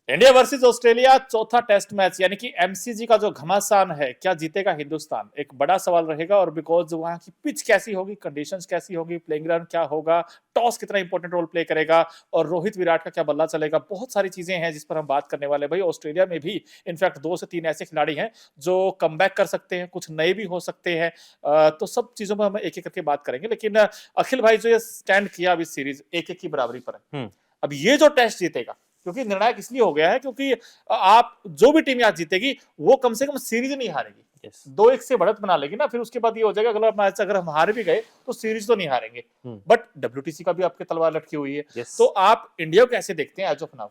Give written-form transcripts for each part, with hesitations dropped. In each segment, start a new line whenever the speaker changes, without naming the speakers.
India versus Australia चौथा test match यानी कि एमसीजी का जो घमासान है, क्या जीतेगा हिंदुस्तान, एक बड़ा सवाल रहेगा। और बिकॉज वहां की पिच कैसी होगी, कंडीशंस कैसी होगी, प्लेइंग ग्राउंड क्या होगा, टॉस कितना इंपॉर्टेंट रोल प्ले करेगा, और रोहित विराट का क्या बल्ला चलेगा, बहुत सारी चीजें हैं जिस पर हम बात करने वाले। भाई ऑस्ट्रेलिया में भी इनफैक्ट 2 से 3 ऐसे खिलाड़ी हैं जो कम कर सकते हैं, कुछ नए भी हो सकते हैं। तो सब चीजों में हम एक एक करके बात करेंगे। लेकिन अखिल भाई जो ये स्टैंड किया अभी सीरीज 1-1 की बराबरी पर है, अब ये जो टेस्ट जीतेगा, क्योंकि निर्णायक इसलिए हो गया है क्योंकि आप जो भी टीम आज जीतेगी वो कम से कम सीरीज नहीं हारेगी।
Yes.
2-1 से बढ़त बना लेगी ना, फिर उसके बाद ये हो जाएगा अगला मैच अगर हम हार भी गए तो सीरीज तो नहीं हारेंगे। बट डब्ल्यूटीसी का भी आपके तलवार लटकी हुई है।
Yes.
तो आप इंडिया को कैसे देखते हैं एज ऑफ नाउ?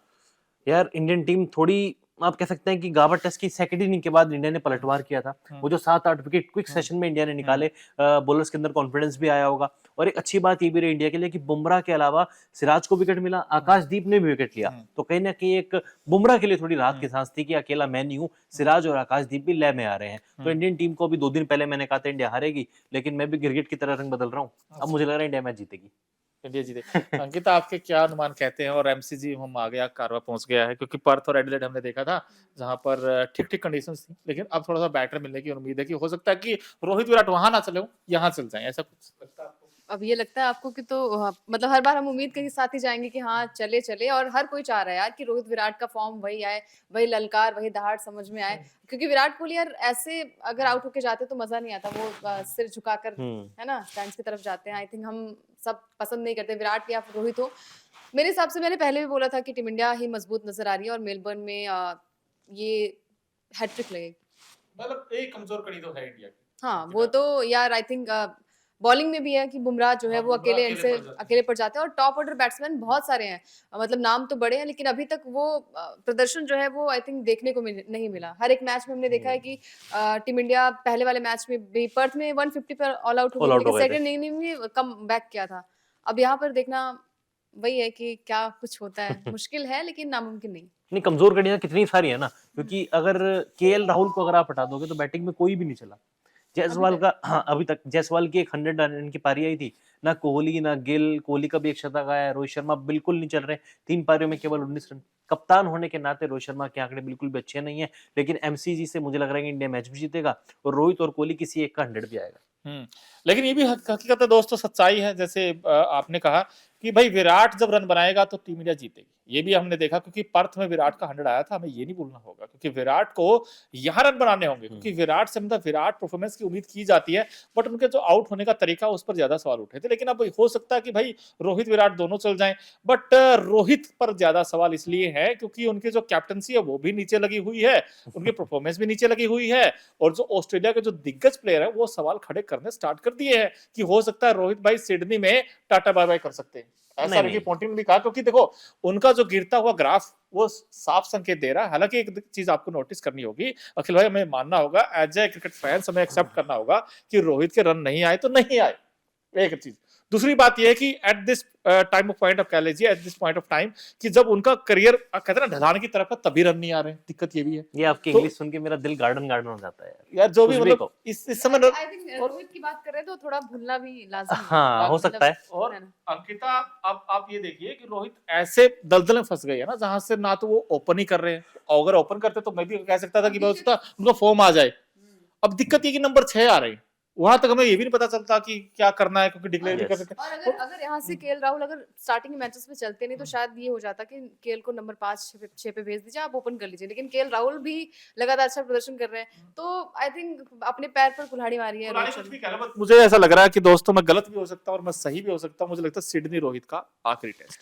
यार इंडियन टीम थोड़ी, आप कह सकते हैं कि गावर टेस्ट की सेकंड इनिंग के बाद इंडिया ने पलटवार किया था। वो जो 7-8 विकेट क्विक सेशन में इंडिया ने निकाले, बॉलर्स के अंदर कॉन्फिडेंस भी आया होगा। और एक अच्छी बात ये भी रही इंडिया के लिए कि बुमराह के अलावा सिराज को विकेट मिला, आकाशदीप ने भी विकेट लिया। तो कहीं ना कहीं एक बुमराह के लिए थोड़ी राहत की सांस थी कि अकेला मैं नहीं हूँ, सिराज और आकाशदीप भी लय में आ रहे हैं। तो इंडियन टीम को अभी 2 दिन पहले मैंने कहा था इंडिया हारेगी, लेकिन मैं भी क्रिकेट की तरह रंग बदल रहा हूँ। अब मुझे लग रहा है इंडिया मैच जीतेगी।
इंडिया जीते। अंकिता आपके क्या अनुमान कहते हैं? और एमसीजी हम आ गया, कारवा पहुंच गया है, क्योंकि पर्थ और एडिलेड हमने देखा था जहां पर ठीक ठीक कंडीशंस थी, लेकिन अब थोड़ा सा बैटर मिलने की उम्मीद है कि हो सकता है कि रोहित विराट वहां ना चले, यहाँ चल जाए, ऐसा कुछ लगता है आपको?
अब ये लगता है आपको कि तो मतलब हर बार हम उम्मीद के साथ ही जाएंगे कि हाँ चले चले, और हर कोई चाह रहा है यार कि रोहित विराट का फॉर्म वही आए, वही ललकार, वही दहाड़ समझ में आए। क्योंकि विराट कोहली यार ऐसे अगर आउट होके जाते तो मजा नहीं आता, वो सिर झुकाकर है ना स्टैंड्स की तरफ जाते हैं। आई थिंक हम सब पसंद नहीं करते विराट या रोहित हो। मेरे हिसाब से मैंने पहले भी बोला था कि टीम इंडिया ही मजबूत नजर आ रही है और मेलबर्न में ये हैट्रिक लगेगी।
मतलब एक कमजोर कड़ी तो है इंडिया की।
हाँ वो तो यार आई थिंक बॉलिंग में भी है कि बुमराह जो है वो अकेले पड़ जाते हैं, और टॉप ऑर्डर बैट्समैन बहुत सारे हैं। मतलब नाम तो बड़े हैं, लेकिन अभी तक वो प्रदर्शन जो है वो आई थिंक देखने को नहीं मिला। हर एक मैच में हमने देखा है कि टीम इंडिया पहले वाले मैच में भी पर्थ में 150 पर ऑल आउट हो गई, लेकिन सेकंड इनिंग में कम बैक किया था। अब यहाँ पर देखना वही है कि क्या कुछ होता है। मुश्किल है लेकिन नामुमकिन नहीं।
कमजोर कड़ियां कितनी सारी है ना, क्योंकि अगर केएल राहुल को अगर आप हटा दोगे तो बैटिंग में कोई भी नहीं चला। जायसवाल का, हाँ अभी तक जायसवाल की 100 रन की पारी आई थी, ना कोहली ना गिल, कोहली का भी एक शतक आया, रोहित शर्मा बिल्कुल नहीं चल रहे, 3 पारियों में केवल 19 रन। कप्तान होने के नाते रोहित शर्मा के आंकड़े बिल्कुल भी अच्छे नहीं है, लेकिन एमसीजी से मुझे लग रहा है कि इंडिया मैच भी जीतेगा और रोहित और कोहली किसी एक का 100 भी आएगा।
लेकिन ये भी हकीकत है दोस्तों, सच्चाई है। जैसे आपने कहा कि भाई विराट जब रन बनाएगा तो टीम इंडिया जीतेगी, ये भी हमने देखा, क्योंकि पर्थ में विराट का 100 आया था। हमें ये नहीं भूलना होगा, क्योंकि विराट को यहाँ रन बनाने होंगे, क्योंकि विराट से मतलब विराट परफॉर्मेंस की उम्मीद की जाती है। बट उनके जो आउट होने का तरीका, उस पर ज्यादा सवाल उठे थे। लेकिन अब हो सकता है कि भाई रोहित विराट दोनों चल जाएं। बट रोहित पर ज्यादा सवाल इसलिए है क्योंकि उनकी जो कैप्टनसी है वो भी नीचे लगी हुई है, उनकी परफॉर्मेंस भी नीचे लगी हुई है, और जो ऑस्ट्रेलिया के जो दिग्गज प्लेयर है वो सवाल खड़े करने स्टार्ट कर दिए हैं कि हो सकता है रोहित भाई सिडनी में टाटा बाय बाय कर सकते हैं। ऐसा रिकी पॉन्टिंग ने भी कहा, क्योंकि देखो उनका जो गिरता हुआ ग्राफ वो साफ संकेत दे रहा है। हालांकि एक चीज आपको नोटिस करनी होगी अखिल भाई, हमें मानना होगा एज ए क्रिकेट फैंस, हमें एक्सेप्ट करना होगा कि रोहित के रन नहीं आए तो नहीं आए, एक चीज। दूसरी बात यह है कि at this time of point of कह लीजिए at this point of time, कि जब उनका करियर कहते हैं ना ढलान की तरफ है, तभी रन नहीं आ रहे हैं। दिक्कत ये भी है।
ये आपकी इंग्लिश सुन के मेरा दिल गार्डन गार्डन हो जाता है
यार जो भी मतलब इस समय
आई थिंक रोहित की बात कर रहे हैं तो थोड़ा भूलना भी लाजिम है।
हाँ हो सकता है।
और अंकिता अब आप ये देखिए कि रोहित ऐसे दलदल में फंस गए है ना, जहां से ना तो वो ओपन ही कर रहे हैं। अगर ओपन करते तो मैं भी कह सकता था कि उनका फॉर्म आ जाए। अब दिक्कत ये कि नंबर 6 आ रहे हैं, वहां तक हमें ये भी नहीं पता चलता कि क्या करना है, क्योंकि डिक्लेयर भी कर सकते हैं।
और अगर यहाँ से केएल राहुल अगर स्टार्टिंग मैचेस में चलते नहीं तो शायद ये हो जाता कि केएल को नंबर 5-6 पे भेज दीजिए, आप ओपन कर लीजिए। लेकिन केएल राहुल भी लगातार अच्छा प्रदर्शन कर रहे हैं, तो आई थिंक अपने पैर पर कुल्हाड़ी मारी है।
मुझे ऐसा लग रहा है कि दोस्तों मैं गलत भी हो सकता हूँ और मैं सही भी हो सकता हूँ। मुझे लगता है सिडनी रोहित का आखिरी टेस्ट।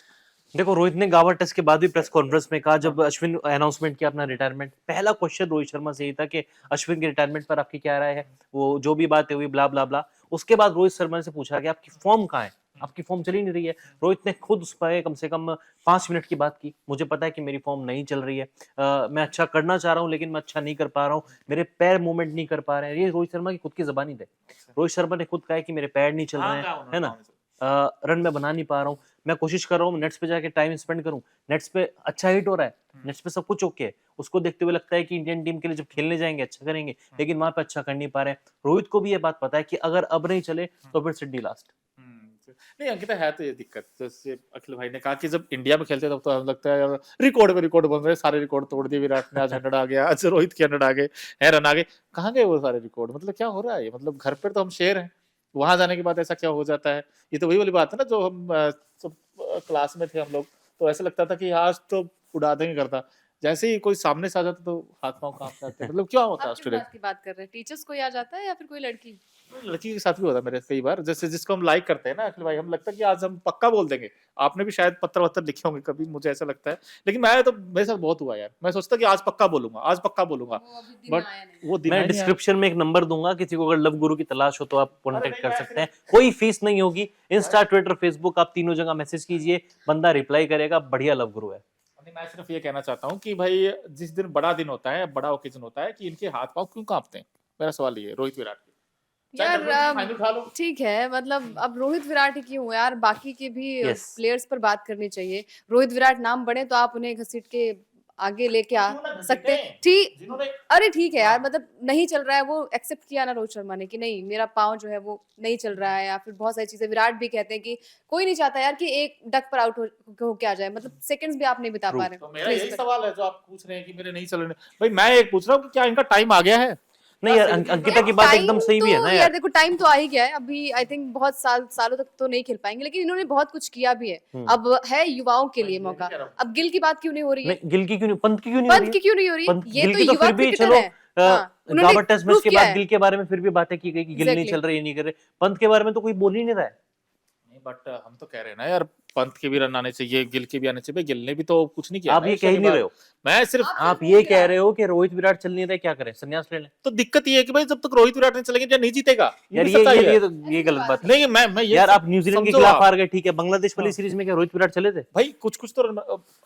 देखो रोहित ने गावर टेस्ट के बाद भी प्रेस कॉन्फ्रेंस में कहा, जब अश्विन अनाउंसमेंट किया अपना रिटायरमेंट, पहला क्वेश्चन रोहित शर्मा से ही था कि अश्विन के रिटायरमेंट पर आपकी क्या राय है, वो जो भी बातें हुई ब्ला ब्ला ब्ला। उसके बाद रोहित शर्मा से पूछा कि आपकी फॉर्म कहाँ है, आपकी फॉर्म चली नहीं रही है। रोहित ने खुद उस पर कम से कम 5 मिनट की बात की, मुझे पता है कि मेरी फॉर्म नहीं चल रही है, मैं अच्छा करना चाह रहा हूँ लेकिन मैं अच्छा नहीं कर पा रहा हूँ, मेरे पैर मूवमेंट नहीं कर पा रहे हैं। ये रोहित शर्मा की खुद की जबानी थे। रोहित शर्मा ने खुद कहा है कि मेरे पैर नहीं चल रहे हैं, है ना, रन में बना नहीं पा रहा हूँ, मैं कोशिश कर रहा हूँ नेट्स पे जाके टाइम स्पेंड करूँ, नेट्स पे अच्छा हिट हो रहा है, नेट्स पे सब कुछ ओके है। उसको देखते हुए लगता है कि इंडियन टीम के लिए जब खेलने जाएंगे अच्छा करेंगे, लेकिन वहां पे अच्छा कर नहीं पा रहे हैं। रोहित को भी ये बात पता है कि अगर अब नहीं चले तो फिर सिडनी लास्ट।
नहीं अंकिता है तो ये दिक्कत, जैसे अखिल भाई ने कहा कि जब इंडिया में खेलते तब तो हमें लगता है यार रिकॉर्ड पे रिकॉर्ड बन रहे, सारे रिकॉर्ड तोड़ दिए विराट ने, आज 100 आ गया, आज रोहित के 100 आ गए है, रन आ गए, कहाँ गए वो सारे रिकॉर्ड, मतलब क्या हो रहा है ये, मतलब घर पर तो हम शेर हैं, वहां जाने के बाद ऐसा क्या हो जाता है। ये तो वही वाली बात है ना, जो हम सब क्लास में थे हम लोग, तो ऐसा लगता था कि आज तो उड़ा देंगे करता, जैसे ही कोई सामने से आ जाता तो हाथ पांव कांप जाते हैं, मतलब क्या होता है
आप किस
ऑस्ट्रेलिया।
बात की बात कर रहे हैं? टीचर्स कोई आ जाता है या फिर कोई लड़की?
लड़की के साथ भी होता है मेरे कई बार, जैसे जिसको हम लाइक करते हैं ना अखिल भाई, हम लगता है कि आज हम पक्का बोल देंगे, आपने भी शायद पत्थर वत्थर लिखे होंगे कभी, मुझे ऐसा लगता है, लेकिन मैं तो मेरे साथ बहुत हुआ यार, मैं सोचता कि आज पक्का बोलूंगा, आज पक्का बोलूंगा,
वो अभी दिन
बट
आया नहीं।
वो दिन
मैं
ही नहीं आया।
डिस्क्रिप्शन में एक नंबर दूंगा, किसी को अगर लव गुरु की तलाश हो तो आप कांटेक्ट
नहीं,
कर
मैं
सकते हैं, कोई फीस नहीं होगी, इंस्टा ट्विटर फेसबुक आप तीनों जगह मैसेज कीजिए, बंदा रिप्लाई करेगा, बढ़िया लव गुरु है।
नहीं, मैं सिर्फ ये कहना चाहता हूँ कि भाई जिस दिन बड़ा दिन होता है, बड़ा ओकेजन होता है, कि इनके हाथ पांव क्यों कांपते हैं, मेरा सवाल ये है रोहित विराट के। चाहे
यार
फाइनल खा लो,
ठीक है, मतलब अब रोहित विराट ही क्यों है यार, बाकी के भी
Yes.
प्लेयर्स पर बात करनी चाहिए। रोहित विराट नाम बढ़े तो आप उन्हें घसीट के आगे लेके आ
क्यों ना
सकते हैं।
घसीटें?
ठीक,
जिन्होंने
अरे ठीक है यार, मतलब नहीं चल रहा है, वो एक्सेप्ट किया ना रोहित शर्मा ने कि नहीं मेरा पाँव जो है वो नहीं चल रहा है, या फिर बहुत सारी चीजें विराट भी कहते हैं कि कोई नहीं चाहता यार कि एक डक पर आउट हो के आ जाए, मतलब सेकंड्स भी आप नहीं बिता पा रहे
तो
हो
मेरा
crease
यही
पे।
सवाल है जो आप पूछ रहे हैं कि मेरे नहीं चल रहे, भाई मैं एक पूछ रहा हूँ कि क्या इनका टाइम आ गया है।
नहीं यार, अंकिता की बात
टाइम
एकदम सही भी है ना
तो
यार।
देखो टाइम तो आ ही गया है, अभी आई थिंक बहुत सालों तक तो नहीं खेल पाएंगे, लेकिन इन्होंने बहुत कुछ किया भी है, अब है युवाओं के लिए मौका। अब गिल की बात क्यों नहीं हो रही है?
नहीं, गिल की क्यों नहीं, पंत की क्यों नहीं हो रही
पंत
है?
की क्यों नहीं हो रही है?
पंत
ये
गिल
तो
की तो
युवा
फिर भी
क्रिकेटर
चलो,
है। हाँ, उन्होंने
गाबर टेस्ट मैच
prove
के
किया
बाद
है।
गिल के बारे में फिर भी बातें की गई कि गिल नहीं
Exactly.
चल रहा, ये नहीं कर रहे, पंत के बारे में तो कोई बोल ही नहीं रहा है।
नहीं बट हम तो कह रहे हैं ना यार, पंत के भी रन आने चाहिए, गिल के भी आने चाहिए, गिल ने भी तो कुछ नहीं किया
आप
ना
ये
इस
कह ही
वाली
नहीं
बार।
रहे हो,
मैं सिर्फ
आप ये कह रहे हो कि रोहित विराट चल नहीं रहे, क्या करें, संन्यास ले लें?
तो दिक्कत ये है कि भाई जब तक रोहित विराट नहीं चलेंगे इंडिया नहीं जीतेगा,
यार
भी
ये
सच्चाई
ये
है।
ये, तो ये गलत बात है
नहीं मैं ये
यार। आप न्यूजीलैंड के
समझो
खिलाफ
आप।
हार गए, ठीक है, बांग्लादेश वाली
हाँ।
सीरीज में क्या रोहित विराट चले थे?
भाई कुछ तो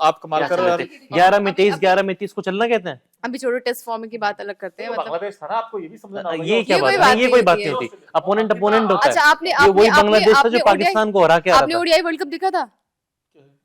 आप कमाल
क्या
कर
चले
रहे
थे?
हैं।
11 में 23,
अभी-
11 में 30 को चलना कहते हैं।
अभी छोड़ो, टेस्ट फॉर्म की बात अलग करते हैं,
तो
मतलब
बांग्लादेश था ना, आपको ये भी समझना होगा।
ये क्या
ये
बात
कोई
है?
बात
नहीं, ये कोई
नहीं
बात
होती
नहीं
है।
होती, अपोनेंट अपोनेंट होता
अच्छा
है।
आपने
ये वही बांग्लादेश था जो
ODI
पाकिस्तान को हरा के आ
आपने
रहा था।
ओडीआई वर्ल्ड कप देखा था?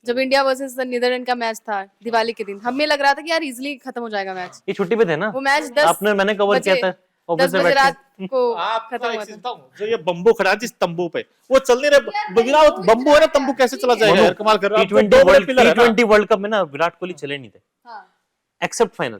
जब इंडिया वर्सेस नीदरलैंड का मैच था दिवाली के दिन, हमें लग रहा था कि यार इजीली खत्म हो जाएगा मैच।
ये छुट्टी पे थे ना,
वो मैच 10
आपने मैंने कवर किया था ऑफिस
10
में
बजे
बैठ
रात
के।
को
आपका
खत्म
एक
हुआ
चीज
था।
बताऊं, जो ये बम्बू खड़ा है जिस तंबू पे, वो चल नहीं रहा, बिना वो बम्बू है ना, तंबू कैसे चला जाएगा यार, कमाल कर रहा है।
T20 वर्ल्ड कप में ना विराट कोहली चले नहीं थे,
हाँ,
एक्सेप्ट फाइनल।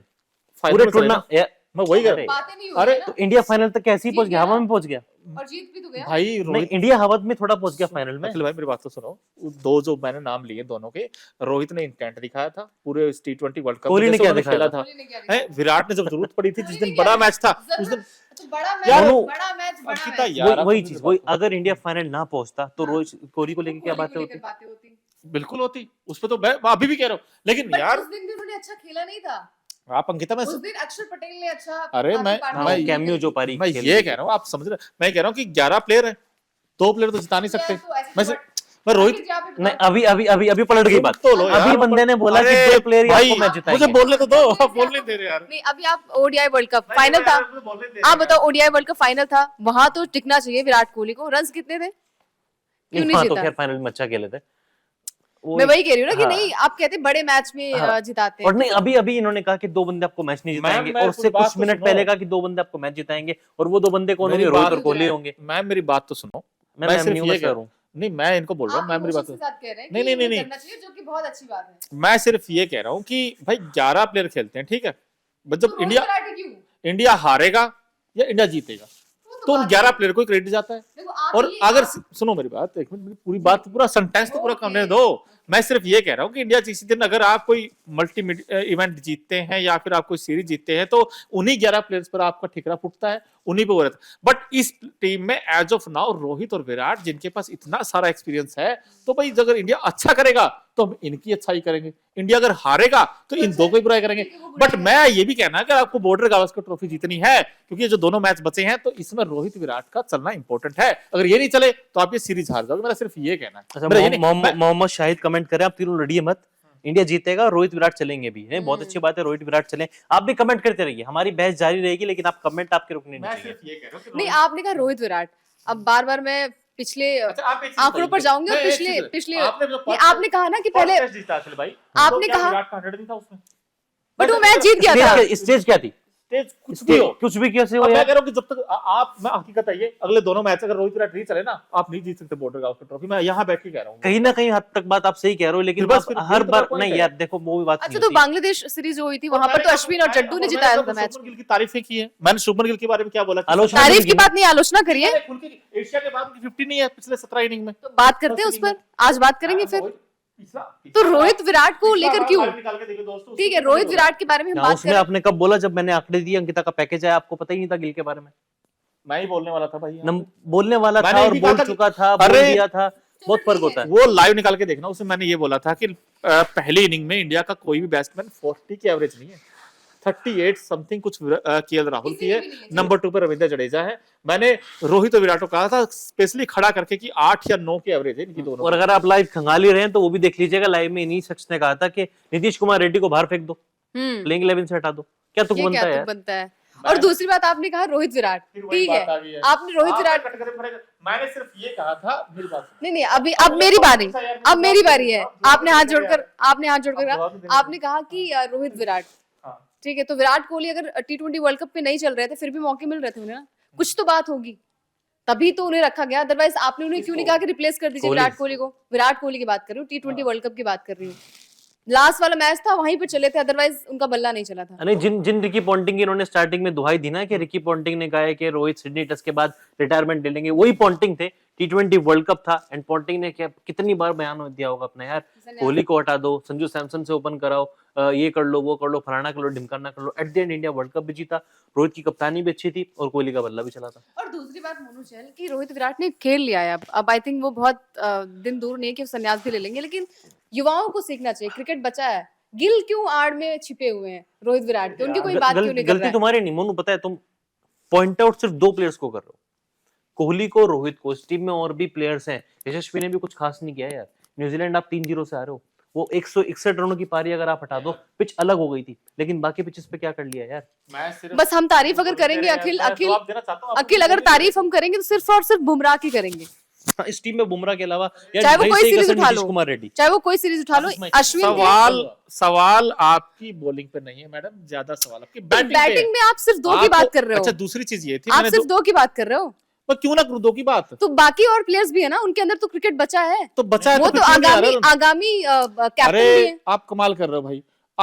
फाइनल
पूरे
में चले ना।
टूर्नामेंट
मैं वही कह
अरे,
रहा हूं।
बातें नहीं हो
अरे
रही है
तो
ना,
इंडिया फाइनल तक कैसे ही
जीत
पहुंच गया,
गया
हवा
ना।
में पहुंच गया।
और जीत भी तो गया।
भाई
नहीं,
रोहित,
इंडिया हवा में थोड़ा पहुंच गया फाइनल में।
अखिल भाई मेरी बात तो सुनो, दो जो मैंने नाम लिए दोनों के, रोहित ने इंटेंट दिखाया था पूरे T20 वर्ल्ड कप में,
कोहली ने
जैसे
क्या
उन्होंने
दिखाया
खेला
था?
था।
कोहली ने क्या दिखाया?
हैं, विराट ने जब जरूरत पड़ी थी, जिस
कोहली
दिन
ने क्या
बड़ा
दिखाया?
मैच था उस दिन,
तो बड़ा
यार,
मैच,
वो-
बड़ा मैच, बड़ा
अंकिता
मैच।
यार,
वही
आप
चीज,
मुझे
वही
बात करो।
अगर इंडिया फाइनल ना पहुंचता तो
हाँ।
रोहित कोहली को लेके क्या
कोहली
बातें
को
होती?
लेकर बातें होती।
बिल्कुल होती, उस पे तो मैं अभी भी कह रहा हूँ, लेकिन
बट
यार
उस दिन भी उन्होंने अच्छा खेला नहीं था।
आप अंकिता में
उस दिन अक्षर पटेल ने अच्छा
अरे
आपकी
मैं
पार्टी
हाँ,
में
वो
नहीं
कैमियो
खेली।
जो पारी
मैं
खेल
ये
रही
कह
थी।
रहा हूँ, आप समझ रहे, मैं कह रहा हूँ कि 11 प्लेयर हैं, 2 प्लेयर तो जिता नहीं सकते।
तो ऐसे
मैं
तो
सिर्फ मैं रोहित
नहीं, अभी पलट गई बात।
तो लो
अभी
यार,
बंदे ने बोला कि
अरे
2 प्लेयर ही
भाई,
आपको मैच जिताएंगे।
मुझे बोलने तो दो, आप बोल नहीं दे रहे यार।
नहीं, अभी आप ओडीआई वर्ल्ड कप फाइनल था, आप बताओ ओडीआई वर्ल्ड कप फाइनल था, वहां तो टिकना चाहिए विराट कोहली को। रन्स कितने थे? क्यों नहीं
हाँ, तो
जीता?
खैर फाइनल में अच्छा खेले थे वो
मैं
एक-
वही कह रही हूँ ना कि
हाँ।
नहीं, आप कहते बड़े मैच में
हाँ।
जिताते
और
हैं।
नहीं, अभी अभी इन्होंने कहा कि 2 बंदे आपको मैच नहीं जिताएंगे,
मैं
और उससे
पूरी बात
कुछ
तो
मिनट
सुनो।
पहले कहा कि 2 बंदे आपको मैच जिताएंगे, और वो 2 बंदे कौन
मेरी
होंगे? रोहित
बात-
और कोहली होंगे।
मैं मेरी बात तो सुनो,
मैं
मैं
मैम
सिर्फ
न्यू
ये
में
कह
कह रहा हूँ।
नहीं, मैं इनको बोल रहा हूँ,
आप
मैं मेरी बात
इमोशंस के साथ कह रहे हैं
नहीं,
कि
नहीं,
ये
नहीं,
करना चाहिए, जो कि बहुत अच्छी बात है।
मैं सिर्फ ये कह रहा हूँ कि भाई 11 प्लेयर खेलते हैं, ठीक है, बट
तो
जब
रोहित
इंडिया
विराट क्यों?
इंडिया हारेगा या इंडिया जीतेगा,
वो
तो उन
बात
11
है।
प्लेयर को क्रेडिट जाता है।
देखो, आप
और
ये-
अगर
आप-
सुनो मेरी बात, एक मिनट, मेरी पूरी बात, पूरा सेंटेंस तो पूरा
ओके।
करने दो। मैं सिर्फ ये कह रहा हूँ कि इंडिया किसी दिन अगर आप कोई मल्टी इवेंट जीतते हैं या फिर आप कोई सीरीज जीतते हैं, तो उन्हीं 11 प्लेयर्स पर आपका ठिकरा फुटता है, उन्हीं पे वो रहता है। बट इस टीम में एज ऑफ नाउ रोहित और विराट, जिनके पास इतना सारा एक्सपीरियंस है, तो भाई अगर इंडिया अच्छा करेगा तो हम इनकी अच्छाई करेंगे, इंडिया अगर हारेगा तो इन दो को ही बुराई करेंगे। बट मैं ये भी कहना है कि आपको बॉर्डर गावस्कर ट्रॉफी जीतनी है, क्योंकि ये जो दोनों मैच बचे हैं, तो इसमें रोहित विराट का चलना इंपॉर्टेंट है। अगर ये नहीं चले तो आप ये सीरीज हार जाओगे, मेरा सिर्फ ये कहना है।
अच्छा,
मेरा ये नहीं- मैं-
मोहम्मद शाहिद कमेंट करें, आप तीनों लड़िए मत, इंडिया जीतेगा, रोहित विराट चलेंगे भी। है बहुत अच्छी बात है, रोहित विराट चलें। आप भी कमेंट करते रहिए, हमारी बहस जारी रहेगी, लेकिन आप कमेंट आपके रुकने नहीं
मैं
चाहिए।
सिर्फ ये कह रहा हूँ कि
नहीं,
रोहित-
आपने कहा रोहित विराट, अब बार बार मैं पिछले
अच्छा, आप एक चीज
आंकड़ों पर
बताइए।
जाऊंगी और
नहीं, एक
पिछले
चीज-
पिछले
आपने जो
ये आपने कहा ना कि पहले
जीता अखिल भाई,
आपने
तो क्या
कहा-
विराट का 100 नहीं था उसमें?
बट वो मैच जीत गया था।
स्टेज क्या थी?
स्टेज कुछ भी हो,
कुछ भी कैसे हो
अब मैं
यार।
कह रहा हूँ कि जब तक आप, मैं हकीकत है ये, अगले दोनों मैच अगर रोहित विराट नहीं चले ना, आप नहीं जीत सकते बॉर्डर गावस्कर ट्रॉफी। मैं यहाँ बैठ के कह रहा हूँ
कहीं ना कहीं हद तक बात आप सही कह रहे हो, लेकिन
फिर बस
आप
फिर
हर
यही तो
बार
मेरा point
नहीं
है।
यार, देखो वो भी बात
अच्छा
नहीं
तो
होती।
बांग्लादेश सीरीज जो हुई थी वहां पर तो अश्विन और जड्डू ने जिताया था मैच
शुभमन गिल की तारीफें की है मैंने, शुभमन गिल के बारे में क्या बोला?
आलोचना
तारीफ
भी
की बात नहीं, आलोचना करिए।
मैंने खुल के एशिया के बाद उनकी 50 नहीं है पिछले 17 इनिंग में,
तो बात करते हैं उस पर, आज बात करेंगे फिर। तो रोहित विराट को लेकर क्यों? ठीक है, रोहित विराट के बारे में हम
हाँ,
बात
उसमें
करें।
आपने कब बोला? जब मैंने आंकड़े दिए, अंकिता का पैकेज आया, आपको पता ही नहीं था गिल के बारे में?
मैं ही बोलने वाला था भाई यहाँ पे।
बोलने वाला
मैंने
था
ये
और
भी कहा
बोल
था कि-
चुका था, बोल
अरे
दिया था, बहुत फर्क होता है।
वो लाइव निकाल के देखना, उसमें मैंने ये बोला था कि पहली इनिंग में इंडिया का कोई भी बैट्समैन 40 की एवरेज नहीं है, 38 समथिंग कुछ केएल राहुल की है, नंबर 2 पर रविंद्र जडेजा है। मैंने रोहित और विराट को कहा था स्पेशली खड़ा करके कि 8 या 9 की एवरेज है इनकी दोनों।
और अगर आप लाइव खंगाली रहे हैं तो वो भी देख लीजिएगा, लाइव में इन्हीं शख्स ने कहा था कि नीतीश कुमार रेड्डी को बाहर फेंक दो, प्लेइंग 11 से हटा दो। क्या तुक
ये
बनता
क्या
है
तुक
यार?
बनता है? और दूसरी बात आपने कहा रोहित विराट, ठीक है, आपने रोहित विराट,
मैंने सिर्फ ये कहा था, मेरी बात
नहीं अभी अब मेरी बारी, अब मेरी बारी है। आपने हाथ जोड़कर कहा, आपने कहा कि रोहित विराट, ठीक है, तो विराट कोहली अगर T20 वर्ल्ड कप पे नहीं चल रहे थे फिर भी मौके मिल रहे थे उन्हें ना, कुछ तो बात होगी, तभी तो उन्हें रखा गया। अदरवाइज आपने उन्हें क्यों नहीं कहा कि रिप्लेस कर दीजिए विराट कोहली को? विराट कोहली की बात कर रही हूँ, T20 वर्ल्ड कप की बात कर रही हूँ। लास्ट वाला मैच था वहीं पे चले थे, अदरवाइज उनका बल्ला नहीं चला था।
नहीं, जिन रिकी पॉन्टिंग की इन्होंने स्टार्टिंग में दुहाई दी ना कि रिकी पॉन्टिंग ने कहा है कि रोहित सिडनी टेस्ट के बाद रिटायरमेंट ले लेंगे, वही पॉन्टिंग थे। T20 वर्ल्ड कप था एंड पॉन्टिंग ने क्या कितनी बार बयान दिया होगा अपना, यार कोहली को हटा दो, संजू सैमसन से ओपन कराओ, ये कर लो, वो कर लो, फलाना कर लो, ढिमकाना कर लो। At the end India world cup भी जीता, रोहित की कप्तानी भी अच्छी थी और कोहली का बल्ला भी चला था।
और दूसरी बात मोनू चहल की, रोहित विराट ने खेल लिया है, अब आई थिंक वो बहुत दिन दूर नहीं है कि वो संन्यास भी ले लेंगे, लेकिन युवाओं को सीखना चाहिए, क्रिकेट बचा है। गिल क्यों आड़ में छिपे हुए हैं रोहित विराट के, उनकी कोई बात क्यों नहीं कर रहा
गलती
है?
तुम्हारी नहीं मोनू, पता है तुम पॉइंट आउट सिर्फ 2 प्लेयर्स को कर रहे हो, कोहली को, रोहित को। इस टीम में और भी प्लेयर्स हैं, यशस्वी ने भी कुछ खास नहीं किया यार। न्यूजीलैंड आप 3-0 से आ रहे हो, वो 161 रनों की पारी अगर आप हटा दो, पिच अलग हो गई थी, लेकिन बाकी पिचेस पे क्या कर लिया यार?
बस हम तारीफ अगर करेंगे अखिल अगर तारीफ हम करेंगे तो सिर्फ और सिर्फ बुमराह की करेंगे,
इस टीम में बुमराह के अलावा
चाहे वो कोई सीरीज उठा लो,
कुमार रेड्डी,
चाहे वो कोई सीरीज उठा लो, अश्विन
सवाल आपकी बॉलिंग पे नहीं है मैडम, ज्यादा सवाल आपकी
बैटिंग में आप सिर्फ 2 की बात कर रहे हो।
अच्छा दूसरी चीज ये थी,
आप सिर्फ 2 की बात कर रहे हो,
पर क्यों ना करूं 2 की बात?
तो बाकी और प्लेयर्स भी है ना, उनके अंदर तो क्रिकेट बचा है,
तो बचा है
वो तो आगामी कैप्टन भी है।
अरे आप कमाल कर रहे हो भाई,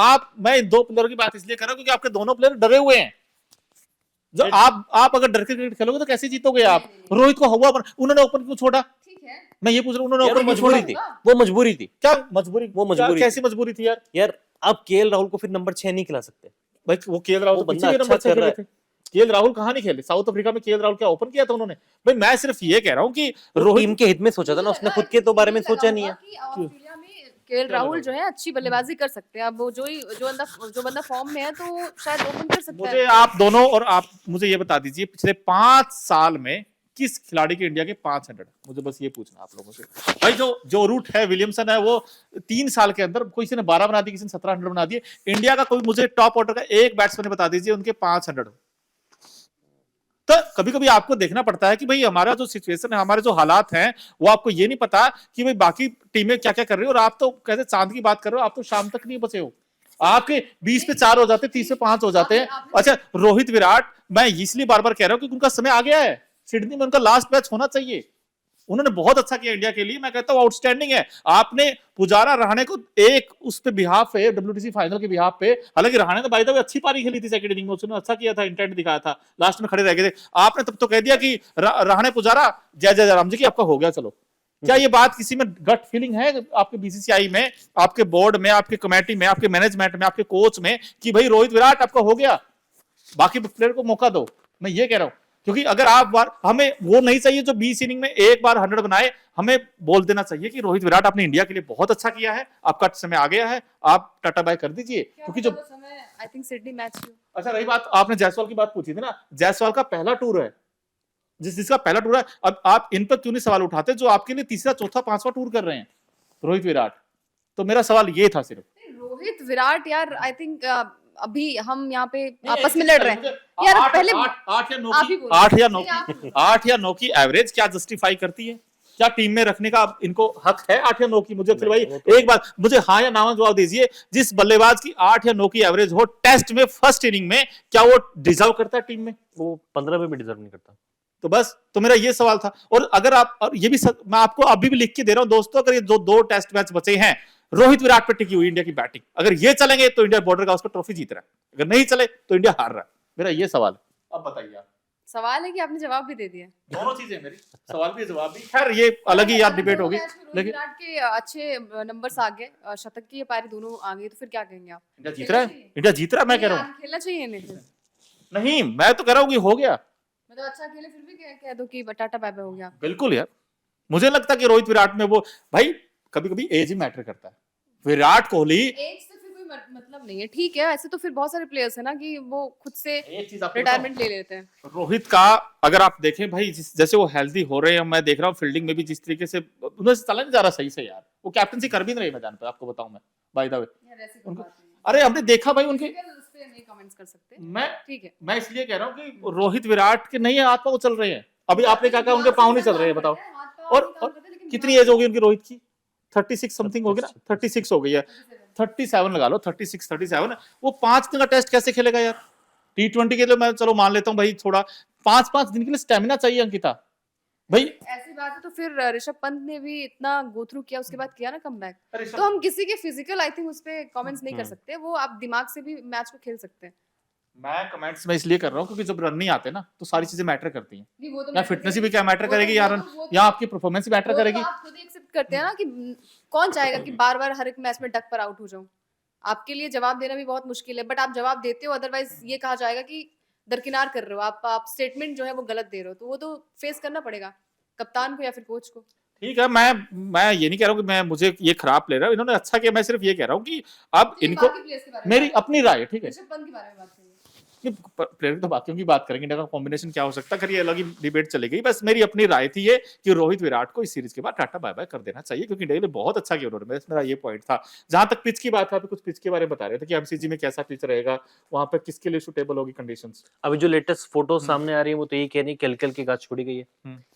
मैं इन 2 प्लेयरों की बात इसलिए कर रहा हूं क्योंकि आपके दोनों प्लेयर डरे हुए हैं। जो आप अगर डर के क्रिकेट खेलोगे तो कैसे जीतोगे आप? रोहित को हुआ, उन्होंने ओपन क्यों छोड़ा? मैं ये पूछ रहा हूँ, उन्होंने ओपन
मजबूरी थी, वो मजबूरी थी।
क्या मजबूरी?
वो मजबूरी
कैसी मजबूरी थी यार?
यार आप केएल राहुल को फिर नंबर 6 नहीं खिला सकते
भाई, वो केएल राहुल
बंदा अच्छा कर रहा है।
केएल राहुल कहाँ नहीं खेले? साउथ अफ्रीका में केएल राहुल क्या ओपन किया था उन्होंने? भाई मैं सिर्फ ये कह रहा हूँ कि
रोहित टीम के हित में सोचा था ना उसने, खुद के तो बारे में सोचा नहीं है।
ऑस्ट्रेलिया में केएल राहुल जो है अच्छी बल्लेबाजी कर सकते हैं, अब वो जो बंदा फॉर्म में है तो शायद ओपन कर सकता है।
मुझे आप दोनों और आप मुझे ये बता दीजिए पिछले 5 साल में किस खिलाड़ी के इंडिया के 500? मुझे बस ये पूछना आप लोगों से भाई। जो रूट है विलियमसन है, वो 3 साल के अंदर किसी ने 12 बना दिए, किसी ने 1700 बना दिए। इंडिया का कोई मुझे टॉप ऑर्डर का एक बैट्समैन बता दीजिए उनके 500 हो। तो कभी कभी आपको देखना पड़ता है कि भाई हमारा जो सिचुएशन है, हमारे जो हालात हैं, वो आपको ये नहीं पता कि भाई बाकी टीमें क्या क्या कर रही हो, और आप तो कैसे चांद की बात कर रहे हो, आप तो शाम तक नहीं बचे हो। आपके 20 पे 4 हो जाते, 30 पे 5 हो जाते हैं। अच्छा रोहित विराट, मैं इसलिए बार बार कह रहा हूं क्योंकि उनका समय आ गया है, सिडनी में उनका लास्ट मैच होना चाहिए। उन्होंने बहुत अच्छा किया इंडिया के लिए, मैं कहता हूं आउटस्टैंडिंग है। आपने पुजारा रहाणे को एक उस पे बिहाफ पे, WTC फाइनल के बिहाफ पे, हालांकि रहाणे ने बाय द वे अच्छी पारी खेली थी सेकंड इनिंग में, उसने अच्छा किया था, इंटेंट दिखाया था, लास्ट में खड़े रह गए थे। आपने तब तो कह दिया कि रहाणे पुजारा जय जय राम जी की, आपका हो गया। चलो क्या ये बात किसी में गट फीलिंग है आपके BCCI में, आपके बोर्ड में, आपके कमेटी में, आपके मैनेजमेंट में, आपके कोच में कि भाई रोहित विराट आपका हो गया, बाकी प्लेयर को मौका दो? मैं ये कह रहा हूं क्योंकि अगर हमें वो नहीं चाहिए जो 20 इनिंग में एक बार 100 बनाए, हमें बोल देना चाहिए कि रोहित विराट आपने इंडिया के लिए बहुत अच्छा किया है, आपका समय आ गया है, आप टाटा बाय कर दीजिए। क्योंकि जो
आई थिंक सिडनी मैच।
अच्छा रही बात, आपने जायसवाल की बात पूछी थी ना, जायसवाल का पहला टूर है, जिसका पहला टूर है। अब आप इन पर क्यों नहीं सवाल उठाते जो आपके लिए तीसरा चौथा 5वां टूर कर रहे हैं रोहित विराट? तो मेरा सवाल ये था सिर्फ।
रोहित विराट यार, आई थिंक अभी हम यहाँ पे आपस में लड़ रहे हैं यार। पहले
8 या 9 की एवरेज क्या जस्टिफाई करती है? क्या टीम में रखने का अब इनको हक है 8 या 9 की? मुझे फिर भाई
नहीं, वो तो-
एक बात, मुझे हाँ या ना में जवाब दीजिए, जिस बल्लेबाज की 8 या 9 की एवरेज हो टेस्ट में फर्स्ट इनिंग में, क्या वो डिजर्व करता है टीम में?
वो 15 में भी डिजर्व नहीं करता।
तो बस, तो मेरा ये सवाल था। और अगर आप, और ये भी मैं आपको अभी भी लिख के दे रहा हूं दोस्तों, अगर ये दो टेस्ट मैच बचे हैं, रोहित विराट पे टिकी हुई इंडिया की बैटिंग, अगर ये चलेंगे तो इंडिया बॉर्डर का उसका ट्रॉफी जीत रहा है, अगर नहीं चले तो इंडिया हार रहा है। मेरा ये सवाल है। अब बताइए आप।
सवाल है कि आपने जवाब भी दे दिया।
दोनों चीजें मेरी, सवाल भी जवाब भी। खैर ये अलग ही यार डिबेट होगी,
रोहित
लेकिन
विराट के अच्छे नंबर्स आ गए, शतक की पारी दोनों आ गई, तो फिर क्या कहेंगे आप?
इंडिया जीत रहा है, इंडिया जीत रहा है, मैं कह रहा हूँ।
खेलना चाहिए इन्हें फिर।
नहीं, मैं तो कह रहा हूँ कि हो गया।
मतलब अच्छा खेले फिर भी कह दो कि टाटा बाय बाय हो गया।
बिल्कुल यार, मुझे लगता है कि रोहित विराट में वो, भाई कभी कभी एज ही मैटर करता है। विराट कोहली,
एज से फिर कोई मतलब नहीं है, ठीक है, ऐसे तो फिर बहुत सारे प्लेयर्स है ना कि वो खुद से
एक चीज आपको
रिटायरमेंट ले लेते हैं।
बताऊं, रोहित का अगर आप देखें भाई, जैसे वो हेल्दी हो रहे हैं, मैं देख रहा हूँ फील्डिंग में भी जिस तरीके से उन्हें चला नहीं जा रहा सही से यार, वो कैप्टनसी कर भी नहीं रही मैदान पर, आपको बताऊं मैं बाय द वे।
यार ऐसी कोई बात नहीं है।
अरे हमने देखा भाई उनके,
उस पे नहीं कमेंट्स कर सकते,
मैं
ठीक है।
मैं इसलिए कह रहा हूँ कि रोहित विराट के नहीं हाथ पांव चल रहे हैं। अभी आपने क्या कहा, उनके पांव नहीं चल रहे हैं, बताओ। और कितनी एज होगी उनकी रोहित की? 36 समथिंग हो गई ना, 36 हो गई है, 37 लगा लो, 37। वो 5 दिन का टेस्ट कैसे खेलेगा यार? T20 के लिए मैं चलो मान लेता हूँ भाई, थोड़ा 5 दिन के लिए स्टेमिना चाहिए अंकिता भाई।
ऐसी बात है तो फिर ऋषभ पंत ने भी इतना गो थ्रू किया, उसके बाद किया ना कमबैक।
अरे
तो हम किसी के फिजिकल आई थिंक उस पे कमेंट्स नहीं कर सकते, वो आप दिमाग से भी मैच को खेल सकते हैं।
मैं कमेंट्स में इसलिए कर रहा हूँ क्योंकि जब रन नहीं आते ना तो सारी चीजें मैटर करती हैं।
नहीं, वो तो
या
matter
फिटनेस
करेगी।
भी क्या मैटर
वो तो-
करेगी
वो
यार,
तो- वो तो-
या आपकी परफॉर्मेंस भी मैटर
वो तो
करेगी।
आप खुद ही एक्सेप्ट करते हैं ना कि कौन चाहेगा कि बार बार हर एक मैच में डक पर आउट हो जाऊं। आपके लिए जवाब देना भी बहुत मुश्किल है, बट आप जवाब देते हो, अदरवाइज ये कहा जाएगा कि दरकिनार कर रहे हो आप स्टेटमेंट जो है वो गलत दे रहे हो, तो वो तो फेस करना पड़ेगा कप्तान को या फिर कोच को।
ठीक है, मैं ये नहीं कह रहा हूँ कि मैं मुझे ये खराब प्लेयर है, इन्होंने अच्छा किया। मैं सिर्फ ये कह रहा हूँ कि अब इनको,
बाकी players के बारे में
मेरी
बात
अपनी राय है, ठीक है,
ऋषभ पंत के बारे में बात करिए।
प्लेयर तो बाकियों की बात करेंगे, इनका कॉम्बिनेशन क्या हो सकता है, खैर ये अलग ही डिबेट चलेगी। बस मेरी अपनी राय थी ये कि रोहित विराट को इस सीरीज के बाद टाटा बाय बाय कर देना चाहिए, क्योंकि इंडिया के लिए बहुत अच्छा किया उन्होंने। मेरा ये पॉइंट था। जहां तक पिच की बात है, अभी कुछ पिच के बारे में बता रहे थे कि एमसीजी में कैसा पिच रहेगा, वहां पे किसके लिए सुटेबल होगी कंडीशंस।
अभी जो लेटेस्ट फोटो सामने आ रही है वो तो यही कह रही है कि हल्की हल्की घास छोड़ी गई है,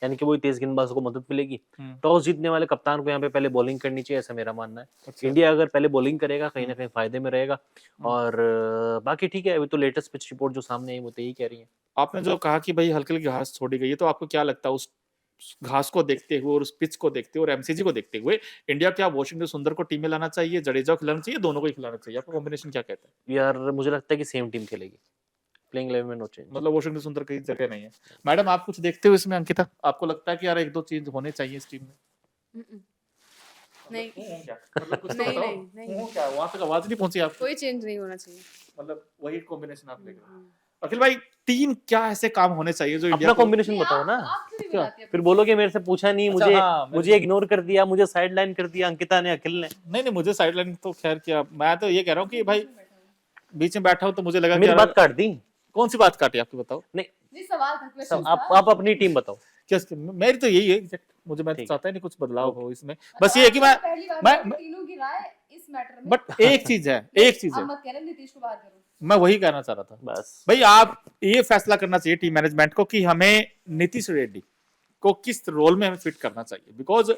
यानी कि वही तेज गेंदबाजों को मदद मिलेगी। टॉस जीतने वाले कप्तान को यहाँ पे पहले बॉलिंग करनी चाहिए, ऐसा मेरा मानना है।
अच्छा।
इंडिया अगर पहले बॉलिंग करेगा कहीं ना कहीं फायदे में रहेगा। और बाकी ठीक है, अभी तो लेटेस्ट पिच रिपोर्ट जो सामने आई वो तो यही कह रही है।
आपने जो कहा कि भाई हल्की हल्की घास छोड़ी गई है, तो आपको क्या लगता है उस घास को देखते हुए और उस पिच को देखते हुए और एमसीजी को देखते हुए इंडिया क्या वाशिंगटन सुंदर को टीम में लाना चाहिए, जडेजा को खिलाना चाहिए, दोनों को ही खिलाना चाहिए? आपका कॉम्बिनेशन क्या कहता है?
यार मुझे लगता है कि सेम टीम खेलेगी, प्लेइंग 11 में नो चेंज।
मतलब वाशिंगटन सुंदर कहीं जगह नहीं है। मैडम आप कुछ देखते हो इसमें अंकिता, आपको लगता है कि यार एक दो चीज होने चाहिए इस टीम में?
नहीं
क्या? मतलब कुछ तो
नहीं,
बताओ।
नहीं, नहीं।
क्या वहां तक आवाज नहीं पहुंची आपको?
कोई चेंज नहीं होना चाहिए।
मतलब वही कॉम्बिनेशन आप देख रहे हो। अखिल भाई, 3 क्या ऐसे काम होने चाहिए जो इंडिया
अपना
को,
कॉम्बिनेशन बताओ ना।
आप क्यों नहीं
क्या?
बताते
फिर बोलोगे मेरे से पूछा नहीं,
अच्छा,
मुझे
हाँ,
मुझे इग्नोर कर दिया, मुझे साइडलाइन कर दिया अंकिता ने, अखिल ने।
नहीं मुझे साइडलाइन तो खैर किया, मैं तो ये कह रहा हूँ कि भाई बीच में बैठा हूँ तो मुझे लगा
मेरी
कि
बात काट दी।
कौन सी बात काटी आपकी, बताओ।
नहीं
नहीं, सवाल था, क्वेश्चन था।
आप अपनी टीम बताओ।
मेरी तो यही है एग्जैक्ट, मैं तो
ठीक।
चाहता ही नहीं कुछ बदलाव हो इसमें, बस ये है कि मैं
तीनों की राय इस मैटर में।
बट एक चीज है
अब मत कहना नीतीश को बाहर करो।
मैं वही कहना चाह रहा था
बस
भाई, आप ये फैसला करना चाहिए टीम मैनेजमेंट को कि हमें नीतीश रेड्डी को किस रोल में हमें फिट करना चाहिए। बिकॉज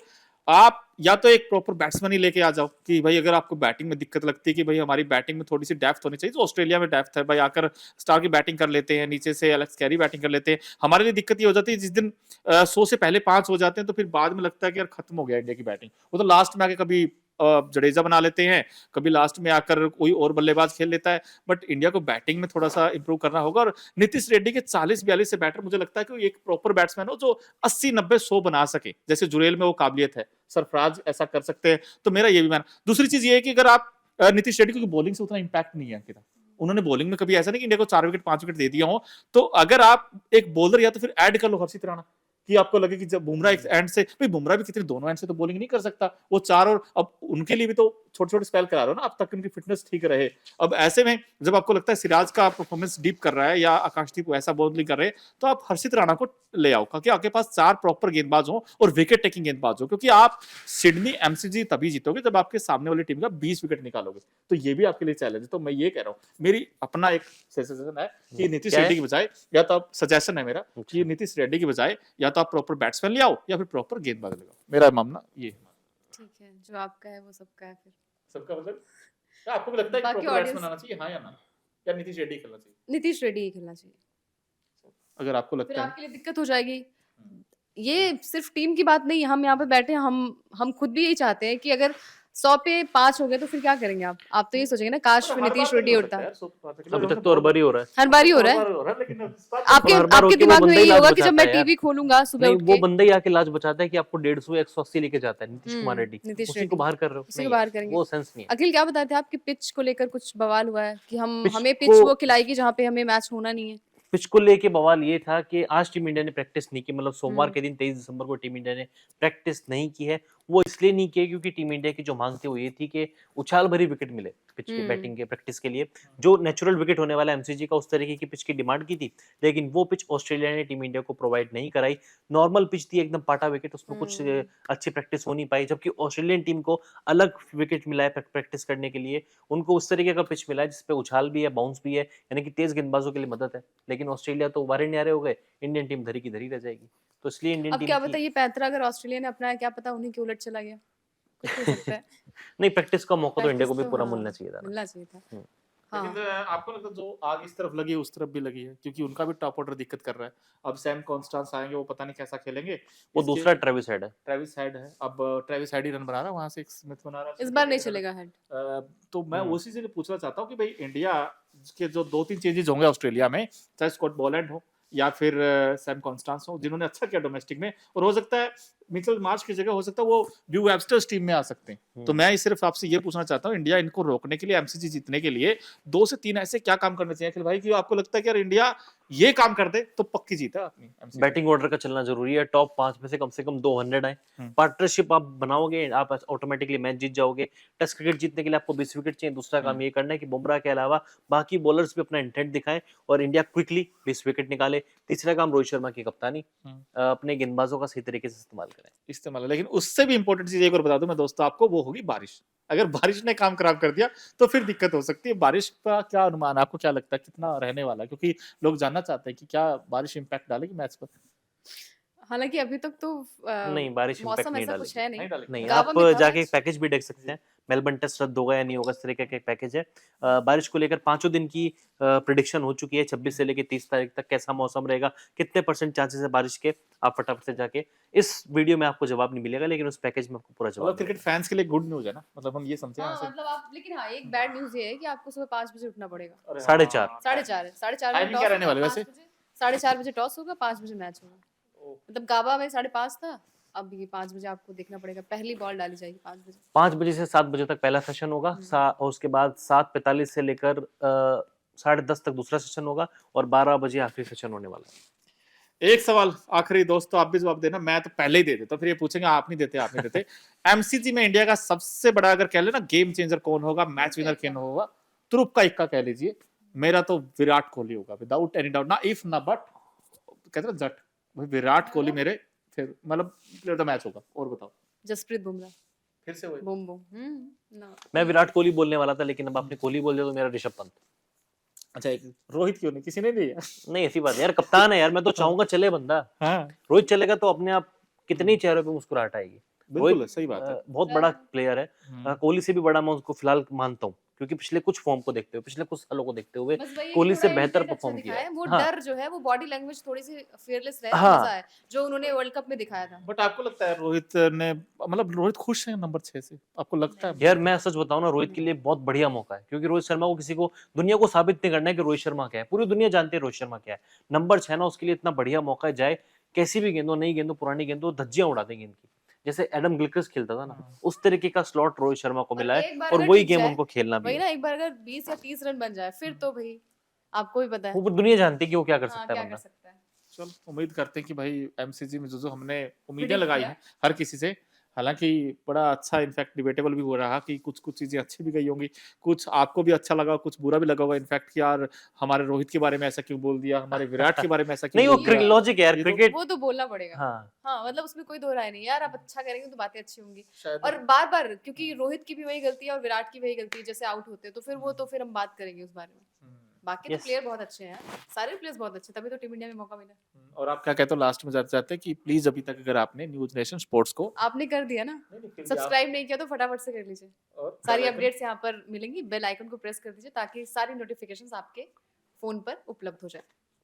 आप या तो एक प्रॉपर बैट्समैन ही लेके आ जाओ कि भाई अगर आपको बैटिंग में दिक्कत लगती है कि भाई हमारी बैटिंग में थोड़ी सी डेप्थ होनी चाहिए, तो ऑस्ट्रेलिया में डेप्थ है भाई, आकर स्टार की बैटिंग कर लेते हैं, नीचे से एलेक्स कैरी बैटिंग कर लेते हैं। हमारे लिए दिक्कत ये हो जाती है जिस दिन 100 से पहले 5 हो जाते हैं तो फिर बाद में लगता है कि यार खत्म हो गया इंडिया की बैटिंग। वो तो लास्ट में आके कभी जडेजा बना लेते हैं, कभी लास्ट में आकर कोई और बल्लेबाज खेल लेता है। बट इंडिया को बैटिंग में थोड़ा सा इंप्रूव करना होगा, और नीतीश रेड्डी के 40-42 से बैटर मुझे लगता है कि एक प्रॉपर बैट्समैन हो जो 80-90-100 बना सके, जैसे जुरेल में वो काबिलियत है, सरफराज ऐसा कर सकते हैं। तो मेरा ये भी मानना। दूसरी चीज ये है कि अगर आप नीतीश रेड्डी, क्योंकि बॉलिंग से उतना इंपैक्ट नहीं है अंकिता, उन्होंने बॉलिंग में कभी ऐसा नहीं कि इंडिया को 4 विकेट 5 विकेट दे दिया हो, तो अगर आप एक बॉलर या तो फिर ऐड कर लो हर्षित राणा, कि आपको लगे कि जब बुमराह एक एंड से, भाई बुमराह भी कितने दोनों एंड से तो बॉलिंग नहीं कर सकता, वो 4, और अब उनके लिए भी तो छोटे छोटे स्पेल करा रहे हो ना, अब तक उनकी फिटनेस ठीक रहे। अब ऐसे में जब आपको लगता है सिराज का परफॉर्मेंस डीप कर रहा है या आकाशदीप ऐसा बॉलिंग कर रहे हैं, तो आप हर्षित राणा को ले आओ, क्योंकि आपके पास 4 प्रॉपर गेंदबाज हो और विकेट टेकिंग गेंदबाज हो, क्योंकि आप सिडनी एमसीजी तभी जीतोगे जब आपके सामने वाली टीम का 20 विकेट निकालोगे। तो ये भी आपके लिए चैलेंज है। तो मैं ये कह रहा हूँ, मेरी अपना एक सजेशन है कि नीतीश रेड्डी की बजाय, या तो आप सजेशन है मेरा कि नीतीश रेड्डी की बजाय या तो तो आप प्रॉपर बैट्समैन ले आओ या फिर प्रॉपर गेंदबाज लगाओ, मेरा मानना ये है।
ठीक है, जो आपका है वो सबका है फिर।
सबका मतलब क्या आपको भी लगता है कि
बाकी
प्रॉपर बैट्समैन
ऑडियंस
आना चाहिए, हाँ या ना, या नीतीश रेड्डी खेलना चाहिए?
नीतीश रेड्डी ही खेलना चाहिए।
अगर आपको
फिर
लगता है
आपके लिए दिक्कत हो जाएगी। ये सिर्फ टीम की बात नहीं है, हम यहाँ पे बैठे हैं, हम खुद भी यही चाहते हैं कि अगर 100 पे 5 हो गए तो फिर क्या करेंगे आप? आप तो ये सोचेंगे ना काश
मतलब हर
नीतीश
बार तो
रेड्डी
नहीं हो
उड़ता।
सकता यार,
अभी तक तो हर बार ही हो रहा है।
हर बार ही हो
हर
रहा है।
बार हो रहा है, लेकिन इस बार
आपके
हर बार
आपके
होके वो
दिमाग में
बंदा ही
यही
लाज
होगा कि जब
बचाता
मैं
है यार।
टीवी खोलूंगा सुबह
नहीं,
उठ
वो
के
बंदा ही आके लाज बचाता है कि आपको 150 180 लेके जाता है नीतीश कुमार रेड्डी,
नीतीश
उसी
रेड्डी
को बाहर कर रहे हो।
उसी को
नहीं
बाहर
यार,
करेंगे।
वो सेंस नहीं है।
अखिल क्या बताते थे आपकी पिच को लेकर कुछ बवाल हुआ है कि हम
पिच
हमें पिच
को
वो खिलाएगी जहाँ पे हमें मैच होना नहीं है।
पिच को लेके बवाल ये था कि आज टीम इंडिया ने प्रैक्टिस नहीं की, मतलब सोमवार
हम्म
के दिन 23 दिसंबर को टीम इंडिया ने प्रैक्टिस नहीं की है। वो इसलिए नहीं की है क्योंकि टीम इंडिया की जो मांग थी वो ये थी कि उछाल भरी विकेट मिले पिच के बैटिंग के प्रैक्टिस के लिए, जो नेचुरल विकेट होने वाला एमसीजी का, उस तरीके की पिच की डिमांड की थी। लेकिन वो पिच ऑस्ट्रेलिया ने टीम इंडिया को प्रोवाइड नहीं कराई। नॉर्मल पिच थी एकदम पाटा विकेट, उसमें कुछ अच्छी प्रैक्टिस हो नहीं पाई, जबकि ऑस्ट्रेलियन टीम को अलग विकेट मिला है प्रैक्टिस करने के लिए। उनको उस तरीके का पिच मिला है जिसपे उछाल भी है, बाउंस भी है, यानी कि तेज गेंदबाजों के लिए मदद है। लेकिन ऑस्ट्रेलिया तो वारे न्यारे हो गए, इंडियन टीम धरी की धरी रह जाएगी। तो इसलिए इंडियन
अब
टीम
क्या
की
पता ये पैंतरा अगर ऑस्ट्रेलिया ने अपनाया, क्या पता उन्हीं के उलट चला गया, कुछ भी हो सकता है।
नहीं, प्रैक्टिस का मौका तो इंडिया
प्रैक्टिस
को भी
तो
पूरा
हाँ
मिलना चाहिए था ना।
मिलना चाहिए था।
हम्म।
हाँ
लेकिन आपको लगता है जो आग इस तरफ लगी है उस तरफ भी लगी है, क्योंकि उनका भी टॉप ऑर्डर दिक्कत कर रहा है। अब सैम कॉन्स्टेंस आएंगे, वो पता नहीं कैसा खेलेंगे।
वो
इसके
दूसरा ट्रेविस हेड है।
ट्रेविस हेड है, अब ट्रेविस हेड ही रन बना रहा है, वहां से एक स्मिथ बना रहा है,
इस
स्मिथ
बार नहीं
अकेले
चलेगा हेड।
तो मैं उसी से पूछना चाहता हूँ कि भाई इंडिया के जो 2-3 चेंजेस होंगे ऑस्ट्रेलिया में, चाहे स्कॉट बोलैंड हो या फिर सैम कॉन्स्टेंस हो, जिन्होंने अच्छा किया डोमेस्टिक में, और हो सकता है मिचेल मार्श की जगह हो सकता है वो ड्यू वेबस्टर्स टीम में आ सकते हैं। तो मैं सिर्फ आपसे ये पूछना चाहता हूँ, इंडिया इनको रोकने के लिए, एमसीजी जीतने के लिए 2 से 3 ऐसे क्या काम करने चाहिए अखिल भाई, कि आपको लगता है कि यार इंडिया ये काम कर दे तो पक्की जीत है अपनी एमसीजी?
बैटिंग ऑर्डर का चलना जरूरी है, टॉप 5 में से कम 200 आए। पार्टनरशिप आप बनाओगे, आप ऑटोमेटिकली मैच जीत जाओगे। टेस्ट क्रिकेट जीतने के लिए आपको 20 विकेट चाहिए। दूसरा काम ये करना है कि बुमराह के अलावा बाकी बॉलर्स भी अपना इंटेंट दिखाएं और इंडिया क्विकली 20 विकेट निकाले। तीसरा काम रोहित शर्मा की कप्तानी, अपने गेंदबाजों का सही तरीके से इस्तेमाल करें।
इस्तेमाल है, लेकिन उससे भी इंपॉर्टेंट चीज एक और बता दूं मैं दोस्तों आपको, वो होगी बारिश। अगर बारिश ने काम खराब कर दिया तो फिर दिक्कत हो सकती है। बारिश का क्या अनुमान, आपको क्या लगता है कितना रहने वाला है? क्योंकि लोग जानना चाहते हैं कि क्या बारिश इंपैक्ट डालेगी मैच पर?
हालांकि अभी तक तो
नहीं, बारिश इम्पैक्ट
मौसम
नहीं
ऐसा कुछ
डालेगी।
है नहीं।
नहीं डालेगी।
नहीं,
गावा
आप
में था
जाके एक
मैच।
पैकेज भी देख सकते हैं, मेलबर्न टेस्ट रद्द होगा या नहीं होगा, इस तरीके का एक पैकेज है। बारिश को लेकर 5 दिन की प्रिडिक्शन हो चुकी है, 26 से लेकर 30 तारीख तक कैसा मौसम रहेगा, कितने % चांसेस है बारिश के। आप फटाफट से जाके, इस वीडियो में आपको जवाब नहीं मिलेगा, लेकिन उस पैकेज में आपको पूरा जवाब
मतलब क्रिकेट फैंस के लिए गुड न्यूज है ना, मतलब हम ये समझे
हाँ
यहाँ से।
मतलब आप, लेकिन हाँ एक बैड न्यूज ये है कि आपको सुबह 5 बजे उठना पड़ेगा।
अरे हाँ,
4:30
4:30 में
टाइमिंग
टॉस
क्या रहने वाली
होगा,
वैसे?
4:30 बजे टॉस होगा, 5 बजे मैच होगा। मतलब गावा में 5:30 था, अब ये 5 बजे आपको देखना पड़ेगा। पहली बॉल डाली जाएगी 5 बजे।
5 बजे से 7 बजे तक पहला सेशन होगा, और उसके बाद 7:45 से लेकर 10:30 तक दूसरा सेशन होगा, और 12 बजे आखिरी सेशन होने वाला है।
एक सवाल आखिरी दोस्तों, आप भी जवाब देना, मैं तो पहले ही दे देता, फिर ये पूछेंगे आप नहीं देते। एमसीजी में इंडिया का सबसे बड़ा अगर कह लेना गेम चेंजर कौन होगा, मैच विनर कौन होगा, तुरुप का इक्का कह लीजिए। मेरा तो विराट कोहली होगा, विदाउट एनी डाउट, ना इफ ना बट, कहते ना जट, भाई विराट कोहली मेरे फिर मतलब प्लेयर द मैच होगा। और बताओ।
जसप्रीत बुमराह,
फिर से वही।
Boom boom. ना
मैं विराट कोहली बोलने वाला था, लेकिन अब आपने कोहली बोल दिया तो मेरा ऋषभ पंत।
अच्छा, एक रोहित क्यों नहीं, किसी ने नहीं है?
नहीं, ऐसी बात है यार, कप्तान है यार, मैं तो चाहूंगा चले बंदा।
हाँ
रोहित चलेगा तो अपने आप कितने ही चेहरों पे मुस्कुराहट आएगी।
बिल्कुल
रोहित
सही बात है।
बहुत बड़ा प्लेयर है। कोहली से भी बड़ा मैं उसको फिलहाल मानता हूँ, क्योंकि पिछले कुछ फॉर्म को देखते हुए, पिछले कुछ सालों को देखते हुए
बस वही है कि
कोहली से
थोड़ा
बेहतर
intent अच्छा
परफॉर्म किया
दिखाया
है।
है। वो
हाँ,
डर जो है, वो बॉडी लैंग्वेज थोड़ी सी फियरलेस रहे,
हाँ।
मजा है जो उन्होंने वर्ल्ड कप में दिखाया था।
बट आपको लगता है रोहित ने, मतलब रोहित खुश है नंबर 6 से, आपको लगता है?
यार मैं सच बताऊं ना, रोहित के लिए बहुत बढ़िया मौका है, क्योंकि रोहित शर्मा को किसी को, दुनिया को साबित नहीं करना है कि रोहित शर्मा क्या है। पूरी दुनिया जानती है रोहित शर्मा क्या है। नंबर 6 ना, उसके लिए इतना बढ़िया मौका है, जाए कैसी भी गेंद हो, नई गेंद हो, पुरानी गेंद हो, धज्जियां उड़ा दे गेंद की। जैसे एडम गिलक्रिस्ट खेलता था ना, उस तरीके का स्लॉट रोहित शर्मा को मिला है,
एक बार
और
अगर
वही
टिक
गेम
जाए,
उनको खेलना भी
वही
है।
ना, एक बार अगर 20 या 30 रन बन जाए फिर तो भाई आपको भी पता है।
वो पूरी दुनिया जानती है कि वो क्या कर
हाँ,
सकता है
क्या कर
बंदा।
सकता है।
चल उम्मीद करते हैं कि भाई एमसीजी में जो हमने उम्मीदें
Predict
लगाई
किया।
हैं हर किसी से, हालांकि बड़ा अच्छा इनफैक्ट डिबेटेबल भी हो रहा कि कुछ कुछ चीजें अच्छी भी गई होंगी, कुछ आपको भी अच्छा लगा, कुछ बुरा भी लगा होगा इनफैक्ट कि यार हमारे रोहित के बारे में ऐसा क्यों बोल दिया, हमारे विराट के बारे में ऐसा क्यों
नहीं, वो
बोल दिया।
लॉजिक है यार,
ये तो-
क्रिकेट।
वो तो बोलना पड़ेगा।
हाँ,
हाँ मतलब उसमें कोई दो राय नहीं यार, आप अच्छा करेंगे तो बातें अच्छी होंगी।
शायद
और बार बार, क्योंकि रोहित की भी वही गलती है और विराट की वही गलती है, जैसे आउट होते हैं तो फिर वो तो फिर हम बात करेंगे उस बारे में। बाकी तो
Yes.
प्लेयर बहुत अच्छे हैं, सारे प्लेयर्स बहुत अच्छे, तभी तो टीम इंडिया में मौका मिला।
और आप क्या कहते हो लास्ट में जाते जाते कि प्लीज अभी तक अगर आपने न्यूज नेशन स्पोर्ट्स को
आपने कर दिया ना,
नहीं, नहीं, फिर भी आप-
सब्सक्राइब नहीं किया तो फटाफट से कर लीजिए।
और
सारी
बेल आइकन-
अपडेट्स यहाँ पर मिलेंगी, बेल आइकन को प्रेस कर दीजिए ताकि सारी नोटिफिकेशंस आपके फोन पर उपलब्ध हो जाए।